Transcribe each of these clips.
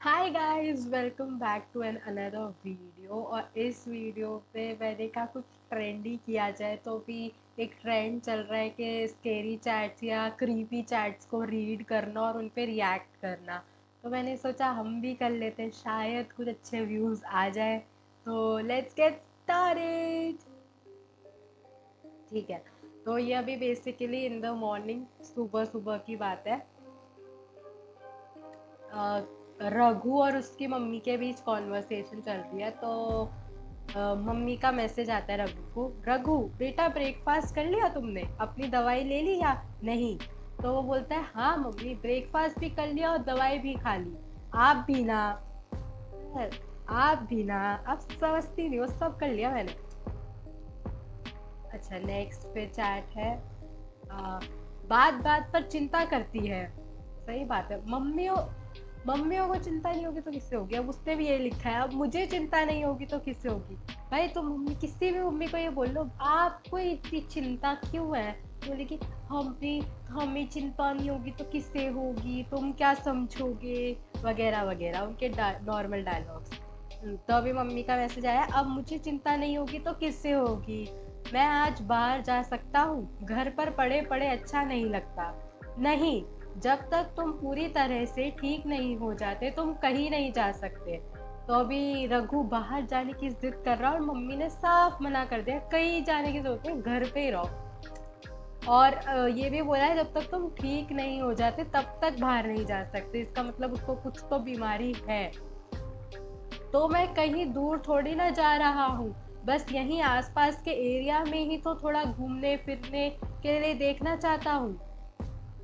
Hi guys, welcome back to an another video. और इस video पे मैंने कहा कुछ ट्रेंडी किया जाए। तो भी एक ट्रेंड चल रहा है कि स्केरी चैट्स या क्रीपी चैट्स को रीड करना और उन पे रिएक्ट करना। तो मैंने सोचा हम भी कर लेते हैं, शायद कुछ अच्छे व्यूज़ आ जाए। तो लेट्स गेट स्टार्टेड। ठीक है, तो ये अभी बेसिकली इन द मॉर्निंग, सुबह सुबह की बात है। रघु और उसकी मम्मी के बीच कॉन्वर्सेशन चल रही है। तो मम्मी का मैसेज आता है रघु को, रघु बेटा ब्रेकफास्ट कर लिया तुमने, अपनी दवाई ले ली या नहीं? तो वो बोलता है हाँ मम्मी, ब्रेकफास्ट भी कर लिया और दवाई भी खा ली। आप भी ना, आप भी ना, आप समझती नहीं, वो सब कर लिया मैंने। अच्छा, नेक्स्ट पे चैट है। आ, बात बात पर चिंता करती है। सही बात है, मम्मियों को चिंता नहीं होगी तो किससे होगी? अब उसने भी ये लिखा है, अब मुझे चिंता नहीं होगी तो किससे होगी? भाई तुम मम्मी, किसी भी मम्मी को ये बोल लो, आपको इतनी चिंता क्यों है? बोले कि हमें चिंता नहीं होगी तो किससे होगी, तुम क्या समझोगे, वगैरह वगैरह, उनके नॉर्मल डायलॉग्स। तो अभी मम्मी का मैसेज आया, अब मुझे चिंता नहीं होगी तो किससे होगी? मैं आज बाहर जा सकता हूँ, घर पर पड़े पड़े अच्छा नहीं लगता। नहीं, जब तक तुम पूरी तरह से ठीक नहीं हो जाते तुम कहीं नहीं जा सकते। तो अभी रघु बाहर जाने की जिद कर रहा है और मम्मी ने साफ मना कर दिया, कहीं जाने की जरूरत नहीं, घर पे ही रहो। और ये भी बोला है जब तक तुम ठीक नहीं हो जाते तब तक बाहर नहीं जा सकते। इसका मतलब उसको कुछ तो बीमारी है। तो मैं कहीं दूर थोड़ी ना जा रहा हूँ, बस यहीं आसपास के एरिया में ही तो थोड़ा घूमने फिरने के लिए देखना चाहता हूँ।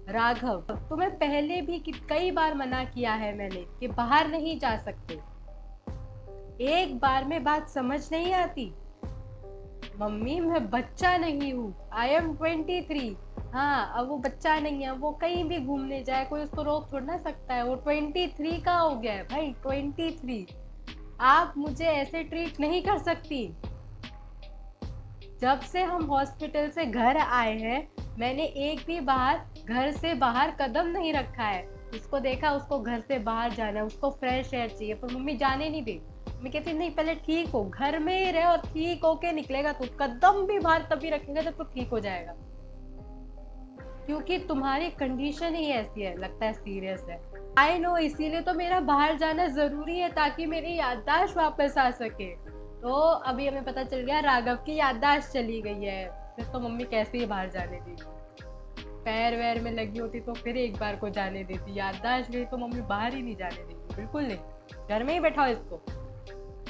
राघव, तुम्हें पहले भी कई बार मना किया है मैंने कि बाहर नहीं जा सकते। एक बार में बात समझ नहीं आती? मम्मी मैं बच्चा नहीं हूँ, आई एम 23। हाँ, अब वो बच्चा नहीं है, वो कहीं भी घूमने जाए कोई उसको रोक थोड़ा ना सकता है। वो 23 का हो गया है भाई, 23। आप मुझे ऐसे ट्रीट नहीं कर सकती। जब से हम हॉस्पिटल से घर आए हैं मैंने एक भी बार घर से बाहर कदम नहीं रखा है। उसको देखा, उसको घर से बाहर जाना है, उसको फ्रेश एयर चाहिए, पर मम्मी जाने नहीं दे। मैं कहती नहीं, पहले ठीक हो, घर में ही रहे और ठीक होके निकलेगा तो कदम भी बाहर तभी रखेगा जब तो ठीक हो जाएगा। क्योंकि तुम्हारी कंडीशन ही ऐसी है, लगता है सीरियस है। आई नो, इसीलिए तो मेरा बाहर जाना जरूरी है ताकि मेरी याददाश्त वापस आ सके। तो अभी हमें पता चल गया राघव की याददाश्त चली गई है। फिर तो मम्मी कैसे ही बाहर जाने देगी? पैर वैर में लगी होती तो फिर एक बार को जाने देती, याददाश्त गई तो मम्मी बाहर ही नहीं जाने देगी, बिल्कुल नहीं। घर में ही बैठाओ इसको।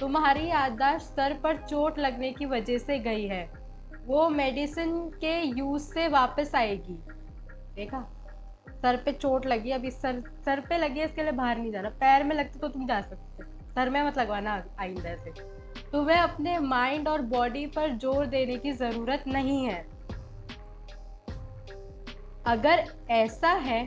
तुम्हारी याददाश्त सर पर चोट लगने की वजह से गई है, वो मेडिसिन के यूज से वापस आएगी। देखा, सर पे चोट लगी, अभी सर पे लगी है, इसके लिए बाहर नहीं जाना। पैर में लगती तो तुम जा सकते, सर में मत लगवाना आइंदा से। तुम्हें अपने माइंड और बॉडी पर जोर देने की जरूरत नहीं है। अगर ऐसा है,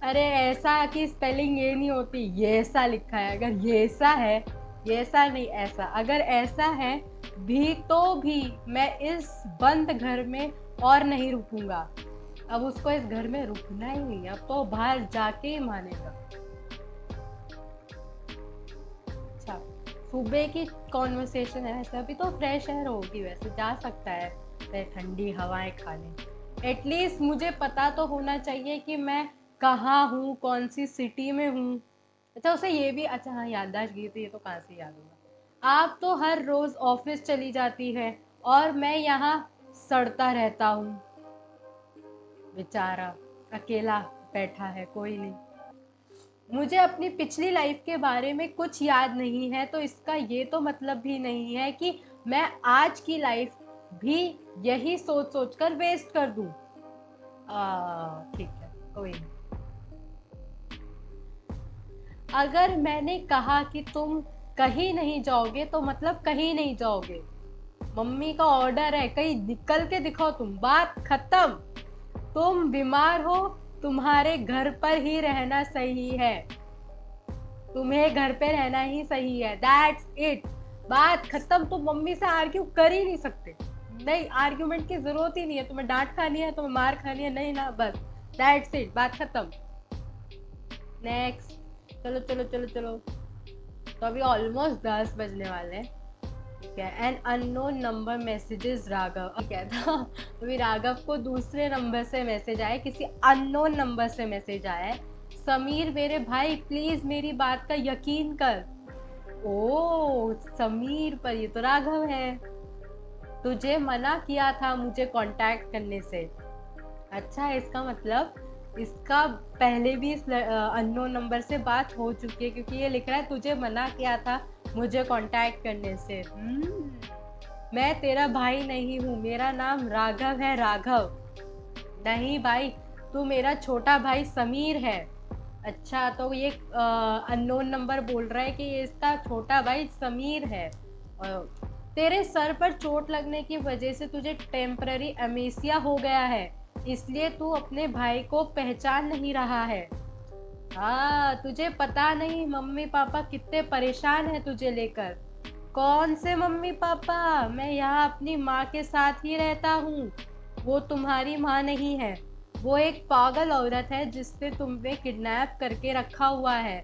अरे ऐसा की स्पेलिंग ये नहीं होती, ये ऐसा लिखा है। अगर ये ऐसा है, ये ऐसा नहीं, ऐसा, अगर ऐसा है भी तो भी मैं इस बंद घर में और नहीं रुकूंगा। अब उसको इस घर में रुकना ही नहीं, अब तो बाहर जाके ही मानेगा। अच्छा, सुबह की कॉन्वर्सेशन है वैसे, अभी तो फ्रेश एयर होगी, वैसे जा सकता है ठंडी हवाएं खाने। एटलीस्ट मुझे पता तो होना चाहिए कि मैं कहाँ हूँ, कौन सी सिटी में हूँ। अच्छा, उसे ये भी, अच्छा हाँ, याददाश्त गई थी, ये तो कहाँ से याद होगा। आप तो हर रोज ऑफिस चली जाती है और मैं यहाँ सड़ता रहता हूँ। बेचारा अकेला बैठा है, कोई नहीं। मुझे अपनी पिछली लाइफ के बारे में कुछ याद नहीं है, तो इसका ये तो मतलब भी नहीं है कि मैं आज की लाइफ भी यही सोच सोच कर वेस्ट कर दूं। ठीक है, कोई नहीं। अगर मैंने कहा कि तुम कहीं नहीं जाओगे तो मतलब कहीं नहीं जाओगे। मम्मी का ऑर्डर है, कहीं निकल के दिखाओ तुम, बात खत्म। तुम बीमार हो, तुम्हारे घर पर ही रहना सही है, तुम्हें घर पे रहना ही सही है, दैट्स इट। बात खत्म। तुम मम्मी से आर्ग्यू कर ही नहीं सकते। नहीं, आर्ग्यूमेंट की जरूरत ही नहीं है। तुम्हें डांट खानी है, तुम्हें मार खानी है, नहीं ना, बस दैट्स इट, बात खत्म। नेक्स्ट। चलो चलो चलो चलो। तो अभी ऑलमोस्ट 10 बजने वाले हैं। ठीक है। An unknown number messages Raghav. ठीक है, तो अभी राघव को दूसरे नंबर से मैसेज आया, किसी अननोन नंबर से मैसेज आया है। समीर मेरे भाई प्लीज मेरी बात का यकीन कर। ओ समीर, पर ये तो राघव है। तुझे मना किया था मुझे कांटेक्ट करने से। अच्छा, इसका मतलब इसका पहले भी इस अननोन नंबर से बात हो चुकी है, क्योंकि ये लिख रहा है तुझे मना किया था मुझे कांटेक्ट करने से। मैं तेरा भाई नहीं हूँ, मेरा नाम राघव है, राघव। नहीं भाई, तू मेरा छोटा भाई समीर है। अच्छा, तो ये अननोन नंबर बोल रहा है कि ये इसका छोटा भाई समीर है। और तेरे सर पर चोट लगने की वजह से तुझे टेम्पररी अमेसिया हो गया है, इसलिए तू अपने भाई को पहचान नहीं रहा है। हाँ, तुझे पता नहीं मम्मी पापा कितने परेशान हैं तुझे लेकर। कौन से मम्मी पापा? मैं यहाँ अपनी माँ के साथ ही रहता हूँ। वो तुम्हारी माँ नहीं है, वो एक पागल औरत है जिसने तुम्हें किडनैप करके रखा हुआ है।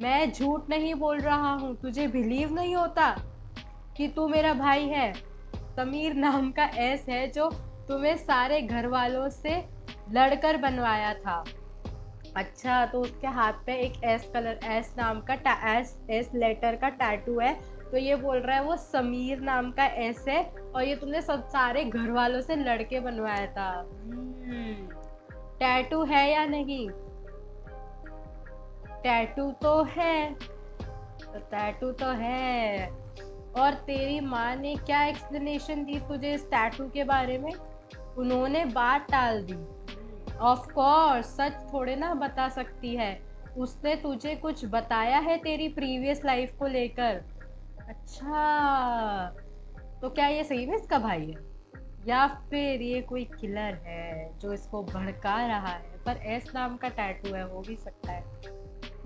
मैं झूठ नहीं बोल रहा हूँ, तुझे बिलीव नहीं होता कि तू मेरा भाई है। समीर नाम का एस है जो तुम्हें सारे घर वालों से लड़कर बनवाया था। अच्छा, तो उसके हाथ पे एक एस नाम का एस लेटर का टैटू है। तो ये बोल रहा है वो समीर नाम का एस है, और ये तुमने सब सारे घर वालों से लड़के बनवाया था। टैटू है या नहीं? टैटू तो है, तो टैटू तो है। और तेरी माँ ने क्या एक्सप्लेनेशन दी तुझे इस टैटू के बारे में? उन्होंने बात टाल दी। ऑफ कोर्स, सच थोड़े ना बता सकती है। उसने तुझे कुछ बताया है तेरी प्रीवियस लाइफ को लेकर? अच्छा, तो क्या ये सही में इसका भाई है, या फिर ये कोई किलर है जो इसको भड़का रहा है? पर एस नाम का टैटू है, हो भी सकता है।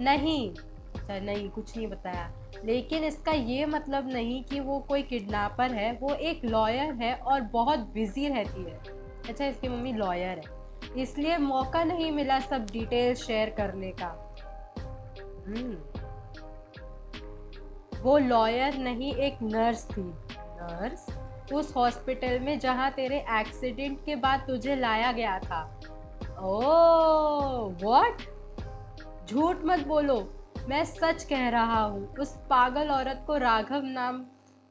नहीं, अच्छा नहीं, कुछ नहीं बताया। लेकिन इसका ये मतलब नहीं कि वो कोई किडनैपर है, वो एक लॉयर है और बहुत बिजी रहती है। अच्छा, इसकी मम्मी लॉयर है, इसलिए मौका नहीं मिला सब डिटेल्स शेयर करने का। हम्म, वो लॉयर नहीं, एक नर्स थी। नर्स? उस हॉस्पिटल में जहाँ तेरे एक्सीडेंट के बाद तुझे लाया गया था। Oh what? झूठ मत बोलो, मैं सच कह रहा हूँ। उस पागल औरत को राघव नाम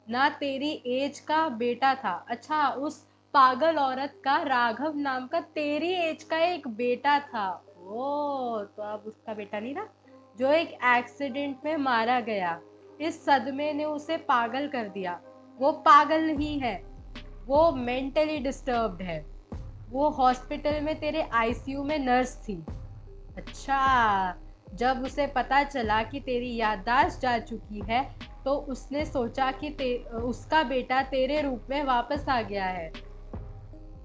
ना तेरी एज का बेटा था। अच्छा, उस पागल औरत का राघव नाम का तेरी एज का एक बेटा था। ओ, तो अब उसका बेटा नहीं रहा, जो एक एक्सीडेंट में मारा गया। इस सदमे ने उसे पागल कर दिया। वो पागल नहीं है, वो मेंटली डिस्टर्ब्ड है। वो हॉस्पिटल में तेरे आईसीयू में नर्स थी। अच्छा, जब उसे पता चला कि तेरी याददाश्त जा चुकी है, तो उसने सोचा कि उसका बेटा तेरे रूप में वापस आ गया है।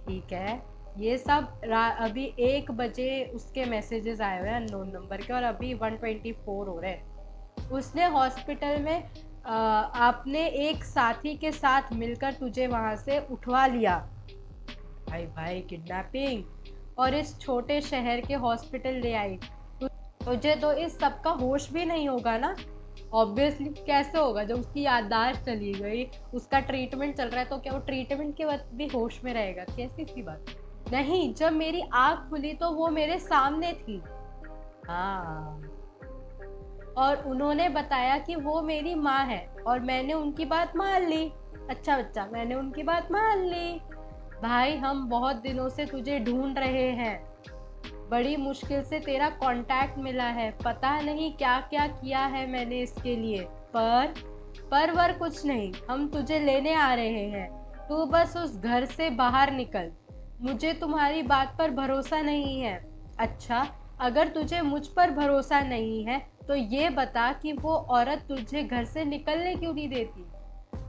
ठीक है, ये सब अभी 1 बजे उसके मैसेजेस आए हुए हैं अननोन नंबर के, और अभी 124 हो रहे हैं। उसने हॉस्पिटल में आपने एक साथी के साथ मिलकर तुझे वहां से उठवा लिया। भाई भाई, किडनैपिंग! और इस छोटे शहर के हॉस्पिटल ले आई। तुझे तो इस सब का होश भी नहीं होगा ना? ऑब्वियसली, कैसे होगा जब उसकी याददाश्त चली गई, उसका ट्रीटमेंट चल रहा है, तो क्या वो ट्रीटमेंट के वक्त भी होश में रहेगा? कैसी सी बात? नहीं, जब मेरी आँख खुली तो वो मेरे सामने थी। हाँ, और उन्होंने बताया कि वो मेरी माँ है, और मैंने उनकी बात मान ली। अच्छा बच्चा, मैंने उनकी बात मान ली। भाई, हम बहुत दिनों से तुझे ढूंढ रहे हैं, बड़ी मुश्किल से तेरा कांटेक्ट मिला है। पता नहीं क्या क्या किया है मैंने इसके लिए, पर वर कुछ नहीं, हम तुझे लेने आ रहे हैं। तू बस उस घर से बाहर निकल। मुझे तुम्हारी बात पर भरोसा नहीं है। अच्छा, अगर तुझे मुझ पर भरोसा नहीं है तो ये बता कि वो औरत तुझे घर से निकलने क्यों नहीं देती?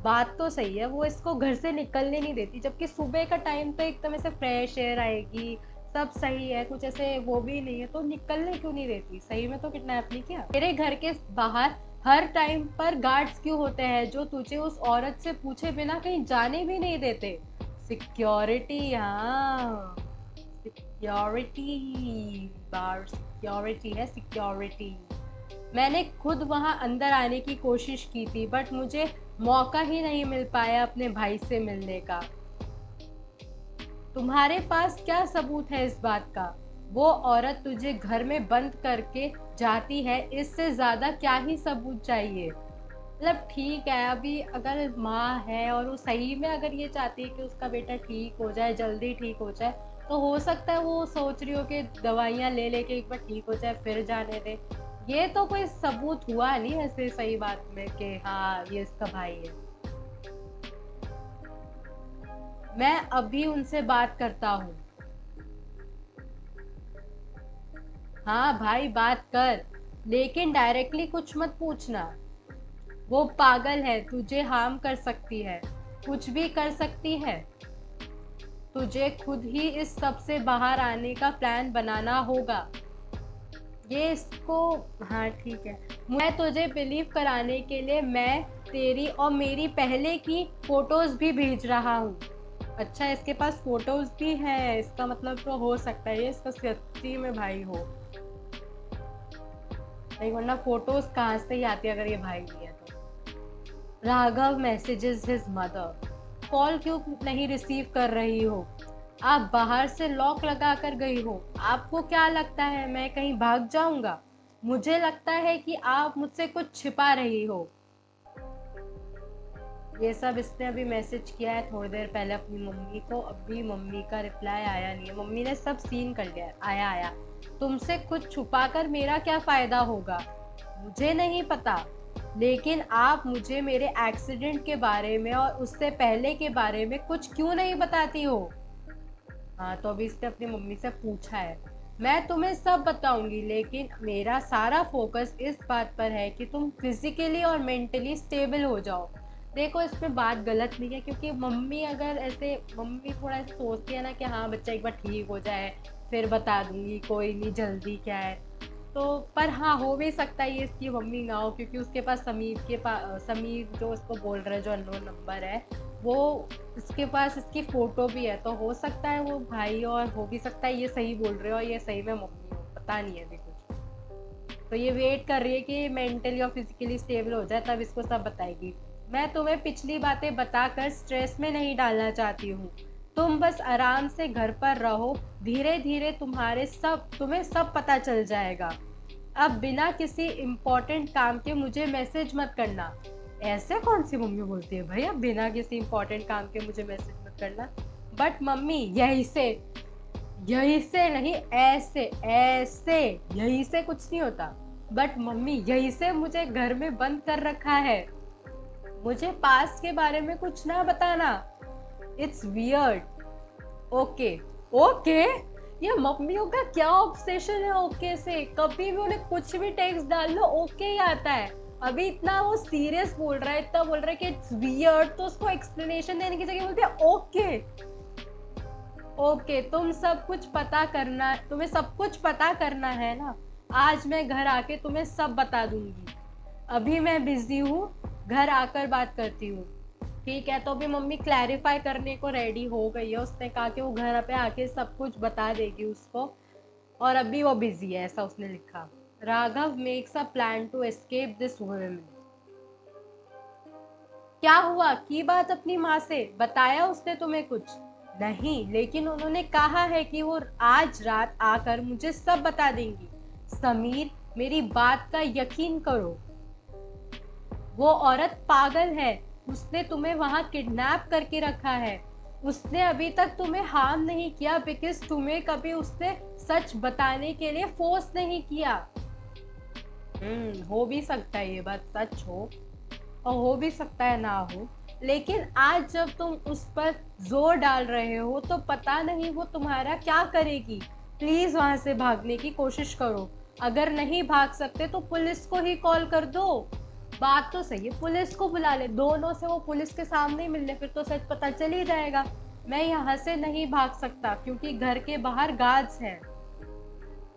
बात तो सही है, वो इसको घर से निकलने नहीं देती, जबकि सुबह का टाइम तो एकदम ऐसे फ्रेश एयर आएगी, सब सही है, कुछ ऐसे वो भी नहीं है, तो निकलने क्यों नहीं देती? सही में तो किडनैप नहीं किया? तेरे घर के बाहर हर टाइम पर गार्ड्स क्यों होते हैं जो तुझे उस औरत से पूछे बिना कहीं जाने भी नहीं देते? सिक्योरिटी, हाँ, सिक्योरिटी, बार सिक्योरिटी है, सिक्योरिटी। मैंने खुद वहां अंदर आने की कोशिश की थी, बट मुझे मौका ही नहीं मिल पाया अपने भाई से मिलने का। तुम्हारे पास क्या सबूत है इस बात का? वो औरत तुझे घर में बंद करके जाती है, इससे ज्यादा क्या ही सबूत चाहिए? मतलब ठीक है, अभी अगर माँ है और वो सही में अगर ये चाहती है कि उसका बेटा ठीक हो जाए, जल्दी ठीक हो जाए, तो हो सकता है वो सोच रही हो कि दवाइयाँ ले लेके एक बार ठीक हो जाए फिर जाने दे। ये तो कोई सबूत हुआ नहीं ऐसे सही बात में कि हाँ ये इसका भाई है। मैं अभी उनसे बात करता हूँ। हाँ भाई बात कर, लेकिन डायरेक्टली कुछ मत पूछना। वो पागल है, तुझे हार्म कर सकती है, कुछ भी कर सकती है। तुझे खुद ही इस सब से बाहर आने का प्लान बनाना होगा। ये इसको, हाँ ठीक है, मैं तुझे बिलीव कराने के लिए मैं तेरी और मेरी पहले की फोटोज भी भेज रहा हूँ। अच्छा इसके पास फोटोज भी है, इसका मतलब तो हो सकता है ये इसका सच्ची में भाई हो। नहीं वरना फोटोज कहाँ से ही आती है अगर ये भाई नहीं है तो। Raghav messages his mother, call क्यों नहीं रिसीव कर रही हो? आप बाहर से लॉक लगा कर गई हो। आपको क्या लगता है मैं कहीं भाग जाऊंगा? मुझे लगता है कि आप मुझसे कुछ छिपा रही हो। ये सब इसने अभी मैसेज किया है थोड़ी देर पहले अपनी मम्मी को, अभी मम्मी का रिप्लाई आया नहीं है। मम्मी ने सब सीन कर लिया है। आया आया, तुमसे कुछ छुपाकर मेरा क्या फायदा होगा? मुझे नहीं पता, लेकिन आप मुझे मेरे एक्सीडेंट के बारे में और उससे पहले के बारे में कुछ क्यों नहीं बताती हो? हाँ तो अभी इसने अपनी मम्मी से पूछा है। मैं तुम्हें सब बताऊंगी, लेकिन मेरा सारा फोकस इस बात पर है कि तुम फिजिकली और मेंटली स्टेबल हो जाओ। देखो इसमें बात गलत नहीं है, क्योंकि मम्मी अगर ऐसे, मम्मी थोड़ा ऐसे सोचती है ना कि हाँ बच्चा एक बार ठीक हो जाए फिर बता दूंगी, कोई नहीं जल्दी क्या है। तो पर हाँ हो भी सकता है ये इसकी मम्मी ना हो, क्योंकि उसके पास समीर जो उसको बोल रहा है, जो अननोन नंबर है, वो इसके पास इसकी फोटो भी है। तो हो सकता है वो भाई, और हो भी सकता है ये सही बोल रहे हो और ये सही में मम्मी हो, पता नहीं है अभी कुछ। तो ये वेट कर रही है कि मेंटली और फिजिकली स्टेबल हो जाए तब इसको सब बताएगी। मैं तुम्हें पिछली बातें बताकर स्ट्रेस में नहीं डालना चाहती हूँ। तुम बस आराम से घर पर रहो, धीरे धीरे तुम्हें सब पता चल जाएगा। अब बिना किसी इम्पोर्टेंट काम के मुझे मैसेज मत करना। ऐसे कौन सी मम्मी बोलती है भाई, अब बिना किसी इम्पोर्टेंट काम के मुझे मैसेज मत करना? बट मम्मी यही से नहीं, ऐसे ऐसे, यही से कुछ नहीं होता। बट मम्मी यही से मुझे घर में बंद कर रखा है। मुझे पास्ट के बारे में कुछ ना बताना। It's weird. ओके ओके, ये मम्मियों का क्या ऑब्सेशन है ओके से? कभी भी उन्हें कुछ भी टेक्स्ट डाल लो ओके ही आता है। अभी इतना वो सीरियस बोल रहा है, इतना बोल रहा है कि इट्स वियर्ड, तो उसको एक्सप्लेनेशन देने की जगह बोलते हैं ओके। ओके तुम्हें सब कुछ पता करना है ना? आज मैं घर आके तुम्हें सब बता दूंगी। अभी मैं बिजी हूँ, घर आकर बात करती हूँ। ठीक है, तो अभी मम्मी क्लैरिफाई करने को रेडी हो गई है। उसने कहा कि वो घर पे आके सब कुछ बता देगी उसको, और अभी वो बिजी है, ऐसा उसने लिखा। Raghav makes a plan to escape this women. क्या हुआ की बात अपनी माँ से? बताया उसने तुम्हें कुछ? नहीं, लेकिन उन्होंने कहा है कि वो आज रात आकर मुझे सब बता देंगी। समीर मेरी बात का यकीन करो, वो औरत पागल है। उसने तुम्हें वहां किडनैप करके रखा है। उसने अभी तक तुम्हें हार्म नहीं किया बिकॉज तुम्हें कभी उसने सच बताने के लिए फोर्स नहीं किया। हो भी सकता है ये बात सच हो, और हो भी सकता है ना हो, लेकिन आज जब तुम उस पर जोर डाल रहे हो तो पता नहीं वो तुम्हारा क्या करेगी। प्लीज वहां से भागने की कोशिश करो। अगर नहीं भाग सकते तो पुलिस को ही कॉल कर दो। बात तो सही है, पुलिस को बुला ले, दोनों से वो पुलिस के सामने ही मिल ले, फिर तो सच पता चल ही जाएगा। मैं यहाँ से नहीं भाग सकता क्योंकि घर के बाहर गार्ड्स हैं।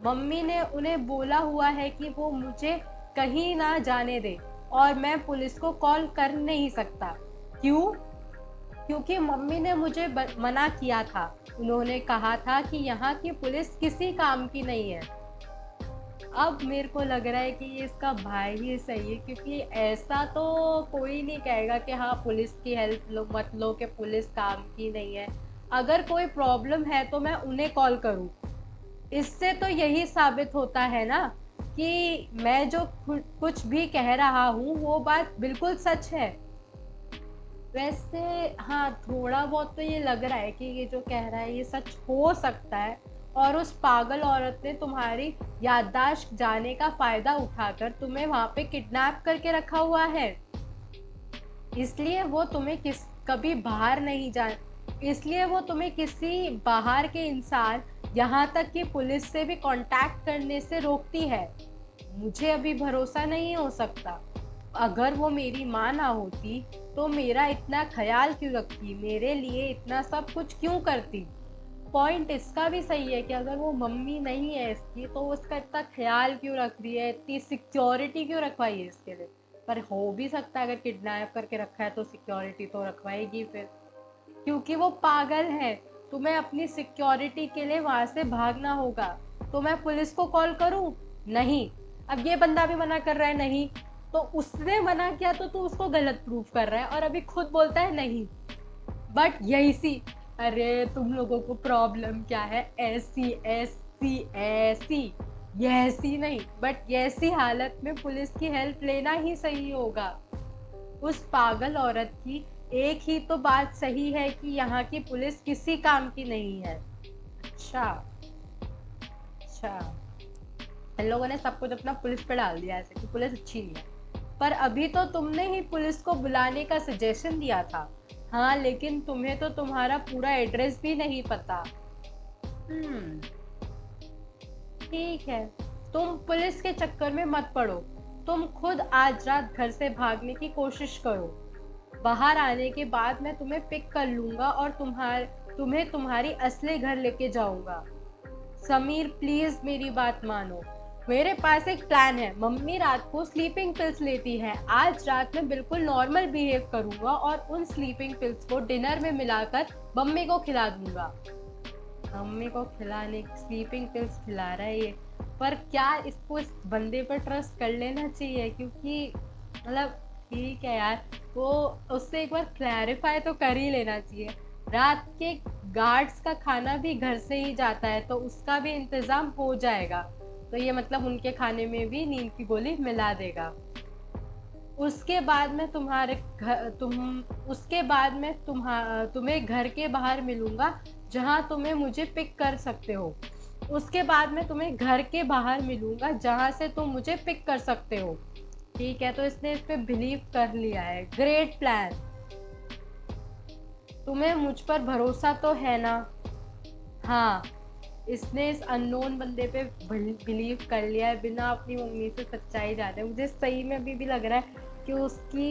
मम्मी ने उन्हें बोला हुआ है कि वो मुझे कहीं ना जाने दे, और मैं पुलिस को कॉल कर नहीं सकता। क्यों? क्योंकि मम्मी ने मुझे मना किया था। उन्होंने कहा था कि यहाँ की पुलिस किसी काम की नहीं है। अब मेरे को लग रहा है कि ये इसका भाई ही सही है, क्योंकि ऐसा तो कोई नहीं कहेगा कि हाँ पुलिस की हेल्प लो मत लो, कि पुलिस काम की नहीं है। अगर कोई प्रॉब्लम है तो मैं उन्हें कॉल करूँ। इससे तो यही साबित होता है ना कि मैं जो कुछ भी कह रहा हूँ वो बात बिल्कुल सच है। वैसे हाँ, थोड़ा बहुत तो ये लग रहा है कि ये जो कह रहा है ये सच हो सकता है, और उस पागल औरत ने तुम्हारी याददाश्त जाने का फायदा उठाकर तुम्हें वहां पे किडनैप करके रखा हुआ है। इसलिए वो तुम्हें कभी बाहर नहीं जा इसलिए वो तुम्हें किसी बाहर के इंसान, यहाँ तक कि पुलिस से भी कांटेक्ट करने से रोकती है। मुझे अभी भरोसा नहीं हो सकता। अगर वो मेरी माँ ना होती तो मेरा इतना ख्याल क्यों रखती, मेरे लिए इतना सब कुछ क्यों करती। पॉइंट इसका भी सही है कि अगर वो मम्मी नहीं है इसकी तो वो इसका इतना ख्याल क्यों रख रही है, इतनी सिक्योरिटी क्यों रखवाई है इसके लिए। पर हो भी सकता है अगर किडनैप करके रखा है तो सिक्योरिटी तो रखवाएगी फिर, क्योंकि वो पागल है। तुम्हें अपनी सिक्योरिटी के लिए वहां से भागना होगा। तो मैं पुलिस को कॉल करूं? नहीं। अब ये बंदा भी मना कर रहा है नहीं, तो उसने मना किया तो तू उसको गलत प्रूफ कर रहा है, और अभी खुद बोलता है नहीं। बट यही सी, अरे तुम लोगों को प्रॉब्लम क्या है, ऐसी ऐसी ऐसी, ये ऐसी नहीं बट ऐसी हालत में पुलिस की हेल्प लेना ही सही होगा। उस पागल औरत की एक ही तो बात सही है कि यहाँ की पुलिस किसी काम की नहीं है। अच्छा अच्छा, इन लोगों ने सब कुछ अपना पुलिस पे डाल दिया ऐसे कि पुलिस अच्छी नहीं है। पर अभी तो तुमने ही पुलिस को बुलाने का सजेशन दिया था। हाँ, लेकिन तुम्हें तो तुम्हारा पूरा एड्रेस भी नहीं पता। हम्म, ठीक है। तुम पुलिस के चक्कर में मत पड़ो। तुम खुद आज रात घर से भागने की कोशिश करो। बाहर आने के बाद मैं तुम्हें पिक कर लूंगा और तुम्हें तुम्हारी असली घर लेके जाऊंगा। समीर प्लीज मेरी बात मानो। मेरे पास एक प्लान है। मम्मी रात को स्लीपिंग पिल्स लेती है। आज रात में बिल्कुल नॉर्मल बिहेव करूंगा और उन स्लीपिंग पिल्स को डिनर में मिलाकर मम्मी को खिला दूंगा। मम्मी को खिलाने स्लीपिंग पिल्स खिला रहा है ये। पर क्या इसको इस बंदे पर ट्रस्ट कर लेना चाहिए, क्योंकि मतलब ठीक है यार, वो उससे एक बार क्लैरिफाई तो कर ही लेना चाहिए। रात के गार्ड्स का खाना भी घर से ही जाता है तो उसका भी इंतजाम हो जाएगा। तो ये मतलब उनके खाने में भी नींद की गोली मिला देगा। उसके बाद मैं तुम्हारे घर तुम उसके बाद मैं तुम्हें घर के बाहर मिलूंगा जहां तुम्हें मुझे पिक कर सकते हो। उसके बाद मैं तुम्हें घर के बाहर मिलूंगा जहां से तुम मुझे पिक कर सकते हो। ठीक है, तो इसने इस पे बिलीव कर लिया है। Great plan. तुम्हें मुझ पर भरोसा तो है ना? हाँ, इसने इस अननोन बंदे पे बिलीव कर लिया है बिना अपनी मम्मी से सच्चाई जाने। मुझे सही में अभी भी लग रहा है कि उसकी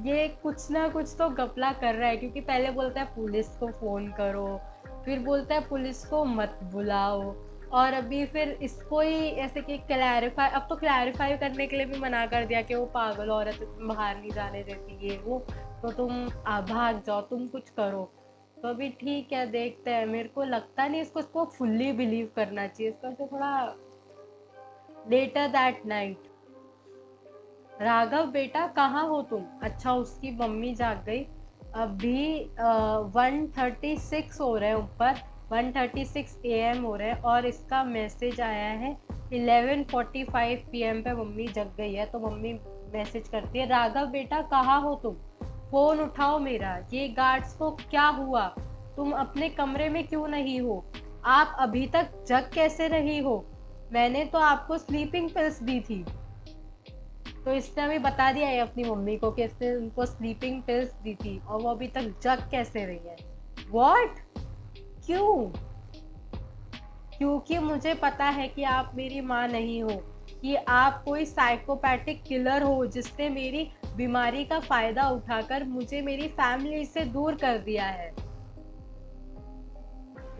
ये कुछ ना कुछ तो घपला कर रहा है, क्योंकि पहले बोलता है पुलिस को फोन करो, फिर बोलता है पुलिस को मत बुलाओ, और अभी फिर इसको ही ऐसे कि क्लैरिफाई, अब तो क्लैरिफाई करने के लिए भी मना कर दिया कि वो पागल औरत बाहर नहीं जाने देती ये वो, तो तुम भाग जाओ, तुम कुछ करो। तो अभी ठीक है, देखते हैं। मेरे को लगता नहीं इसको फुल्ली बिलीव करना चाहिए, इसको ऐसे थोड़ा लेटर दैट नाइट। राघव बेटा कहाँ हो तुम? अच्छा, उसकी मम्मी जाग गई। अभी 1:36 हो रहे हैं ऊपर, 1:36 AM हो रहे हैं, और इसका मैसेज आया है 11:45 PM पे मम्मी जग गई है। तो मम्मी मैसेज करती है, राघव बेटा कहाँ हो तुम? फोन उठाओ मेरा। ये गार्ड्स को क्या हुआ? तुम अपने कमरे में क्यों नहीं हो? आप अभी तक जग कैसे रही हो? मैंने तो आपको स्लीपिंग पिल्स दी थी। तो इसने अभी बता दिया है अपनी मम्मी को कि इसने उनको स्लीपिंग पिल्स दी थी, और वो अभी तक जग कैसे रही है। व्हाट? क्यों? क्योंकि मुझे पता है कि आप मेरी माँ नहीं हो, कि आप कोई साइकोपैथिक किलर हो जिसने मेरी बीमारी का फायदा उठाकर मुझे मेरी फैमिली से दूर कर दिया है।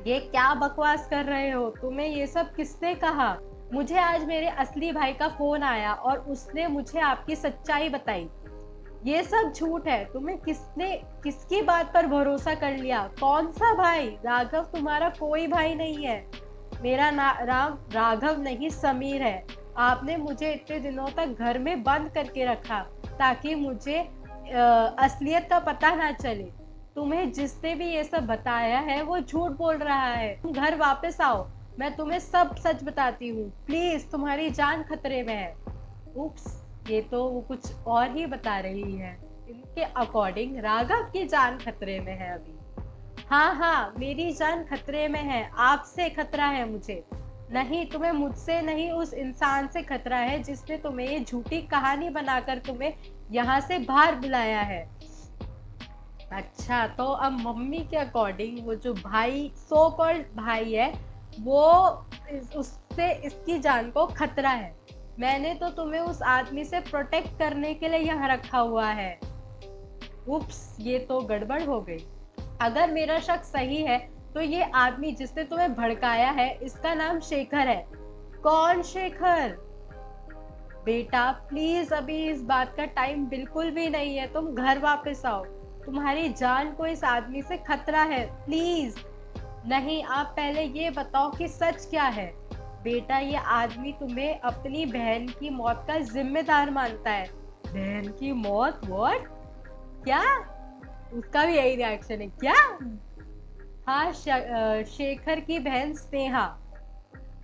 ये क्या बकवास कर रहे हो? तुम्हें ये सब किसने कहा? मुझे आज मेरे असली भाई का फोन आया और उसने मुझे आपकी सच्चाई बताई। ये सब झूठ है। तुम्हें किसकी बात पर भरोसा कर लिया? कौन सा भाई? राघव तुम्हारा कोई भाई नहीं है। मेरा नाम राघव नहीं समीर है। आपने मुझे इतने दिनों तक घर में बंद करके रखा ताकि मुझे असलियत का पता ना चले। तुम्हें जिसने भी ये सब बताया है वो झूठ बोल रहा है। तुम घर वापस आओ, मैं तुम्हें सब सच बताती हूँ। प्लीज, तुम्हारी जान खतरे में है। उप्स, ये तो वो कुछ और ही बता रही है। इनके अकॉर्डिंग राघव की जान खतरे में है अभी। हाँ हाँ, मेरी जान खतरे में है, आपसे खतरा है मुझे। नहीं, तुम्हें मुझसे नहीं, उस इंसान से खतरा है जिसने तुम्हें ये झूठी कहानी बनाकर तुम्हें यहाँ से बाहर बुलाया है। अच्छा, तो अब मम्मी के अकॉर्डिंग वो जो भाई, सो कॉल्ड भाई है, वो उससे इसकी जान को खतरा है। मैंने तो तुम्हें उस आदमी से प्रोटेक्ट करने के लिए यहाँ रखा हुआ है। उप्स, ये तो गड़बड़ हो गई। अगर मेरा शक सही है तो ये आदमी जिसने तुम्हें भड़काया है, इसका नाम शेखर है। कौन शेखर? बेटा प्लीज, अभी इस बात का टाइम बिल्कुल भी नहीं है, तुम घर वापस आओ। तुम्हारी जान को इस आदमी से खतरा है, प्लीज। नहीं, आप पहले ये बताओ कि सच क्या है। बेटा, ये आदमी तुम्हें अपनी बहन की मौत का जिम्मेदार मानता है। बहन की मौत? व्हाट? क्या? उसका भी यही रिएक्शन है क्या? हाँ, शेखर की बहन स्नेहा,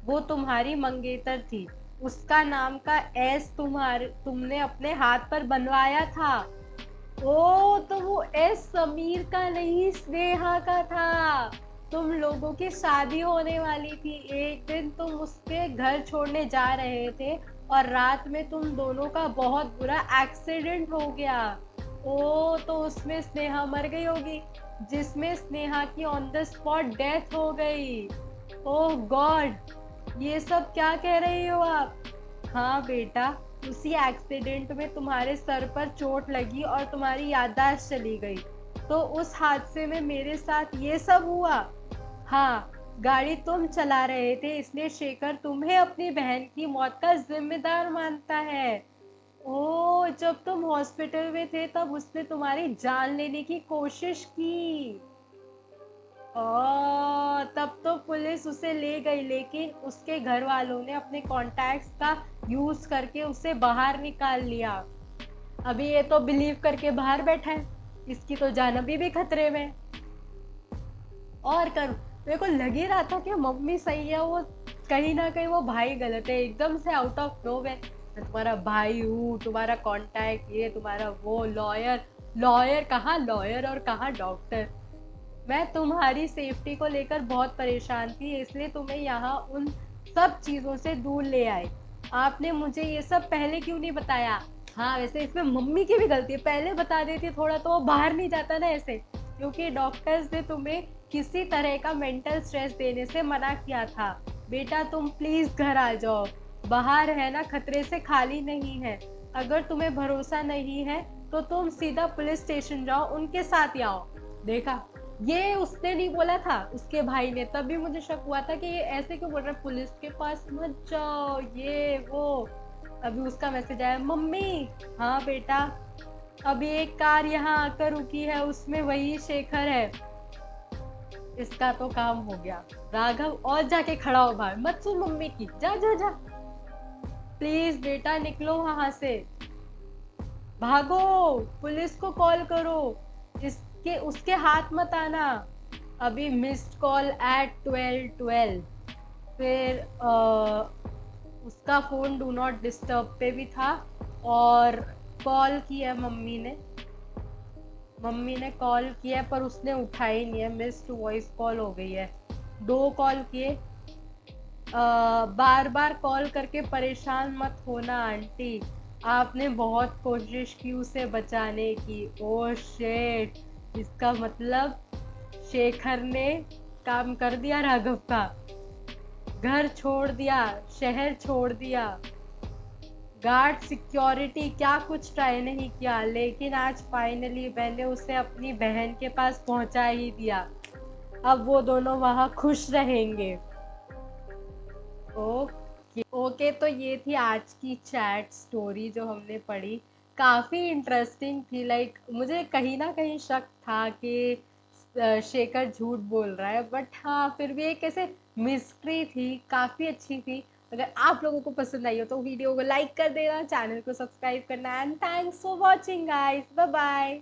वो तुम्हारी मंगेतर थी। उसका नाम का एस तुमने अपने हाथ पर बनवाया था। ओ, तो वो एस समीर का नहीं, स्नेहा का था। तुम लोगों की शादी होने वाली थी। एक दिन तुम उसके घर छोड़ने जा रहे थे और रात में तुम दोनों का बहुत बुरा एक्सीडेंट हो गया। ओ, तो उसमें स्नेहा मर गई होगी, जिसमें स्नेहा की ऑन द स्पॉट डेथ हो गई। ओह गॉड, ये सब क्या कह रही हो आप? हाँ बेटा, उसी एक्सीडेंट में तुम्हारे सर पर चोट लगी और तुम्हारी याददाश्त चली गई। तो उस हादसे में मेरे साथ ये सब हुआ। हाँ, गाड़ी तुम चला रहे थे, इसलिए शेखर तुम्हें अपनी बहन की मौत का जिम्मेदार मानता है। ओ, जब तुम हॉस्पिटल में थे तब उसने तुम्हारी जान लेने की कोशिश की। तब तो पुलिस उसे ले गई, लेकिन उसके घर वालों ने अपने कॉन्टैक्ट्स का यूज करके उसे बाहर निकाल लिया। अभी ये तो बिलीव करके बाहर बैठा है, इसकी तो जान अभी भी खतरे में। और कर, मेरे को लग ही रहा था कि मम्मी सही है, वो कहीं ना कहीं वो भाई गलत है। एकदम से आउट ऑफ नोवेयर, मैं तुम्हारा भाई हूँ, तुम्हारा कॉन्टैक्ट ये, तुम्हारा वो, लॉयर। लॉयर कहाँ लॉयर और कहाँ डॉक्टर। मैं तुम्हारी सेफ्टी को लेकर बहुत परेशान थी, इसलिए तुम्हें यहाँ उन सब चीजों से दूर ले आए। आपने मुझे ये सब पहले क्यों नहीं बताया? हाँ, वैसे इसमें मम्मी की भी गलती है, पहले बता देती थोड़ा तो वो बाहर नहीं जाता ना ऐसे। क्योंकि डॉक्टर्स ने तुम्हें किसी तरह का मेंटल स्ट्रेस देने से मना किया था। बेटा, तुम प्लीज घर आ जाओ। बाहर है ना, खतरे से खाली नहीं है। अगर तुम्हें भरोसा नहीं है तो तुम सीधा पुलिस स्टेशन जाओ, उनके साथ ही आओ। देखा, ये उसने नहीं बोला था, उसके भाई ने। तभी मुझे शक हुआ था कि ये ऐसे क्यों बोल रहा है, पुलिस के पास मत जाओ, ये वो। अभी उसका मैसेज आया, मम्मी। हाँ बेटा, अभी एक कार यहाँ आकर रुकी है, उसमें वही शेखर है। इसका तो काम हो गया। राघव, और जाके खड़ा हो बाहर, मत सुन मम्मी की, जा जा जा। प्लीज बेटा, निकलो वहां से, भागो, पुलिस को कॉल करो, इसके उसके हाथ मत आना। अभी मिस्ड कॉल एट 12:12। फिर उसका फोन डू नॉट डिस्टर्ब पे भी था। और कॉल किया मम्मी ने कॉल किया पर उसने उठाई नहीं है, मिस्ड वॉइस कॉल हो गई है। दो कॉल किए। बार बार कॉल करके परेशान मत होना आंटी, आपने बहुत कोशिश की उसे बचाने की। ओ शेट, इसका मतलब शेखर ने काम कर दिया राघव का। घर छोड़ दिया, शहर छोड़ दिया, गार्ड, सिक्योरिटी, क्या कुछ ट्राई नहीं किया, लेकिन आज फाइनली मैंने उसे अपनी बहन के पास पहुंचा ही दिया। अब वो दोनों वहां खुश रहेंगे। ओके ओके, तो ये थी आज की चैट स्टोरी जो हमने पढ़ी। काफी इंटरेस्टिंग थी। लाइक मुझे कहीं ना कहीं शक था कि शेखर झूठ बोल रहा है, बट हाँ, फिर भी एक ऐसे मिस्ट्री थी, काफी अच्छी थी। अगर आप लोगों को पसंद आई हो तो वीडियो को लाइक कर देना, चैनल को सब्सक्राइब करना। And thanks for watching guys, bye bye.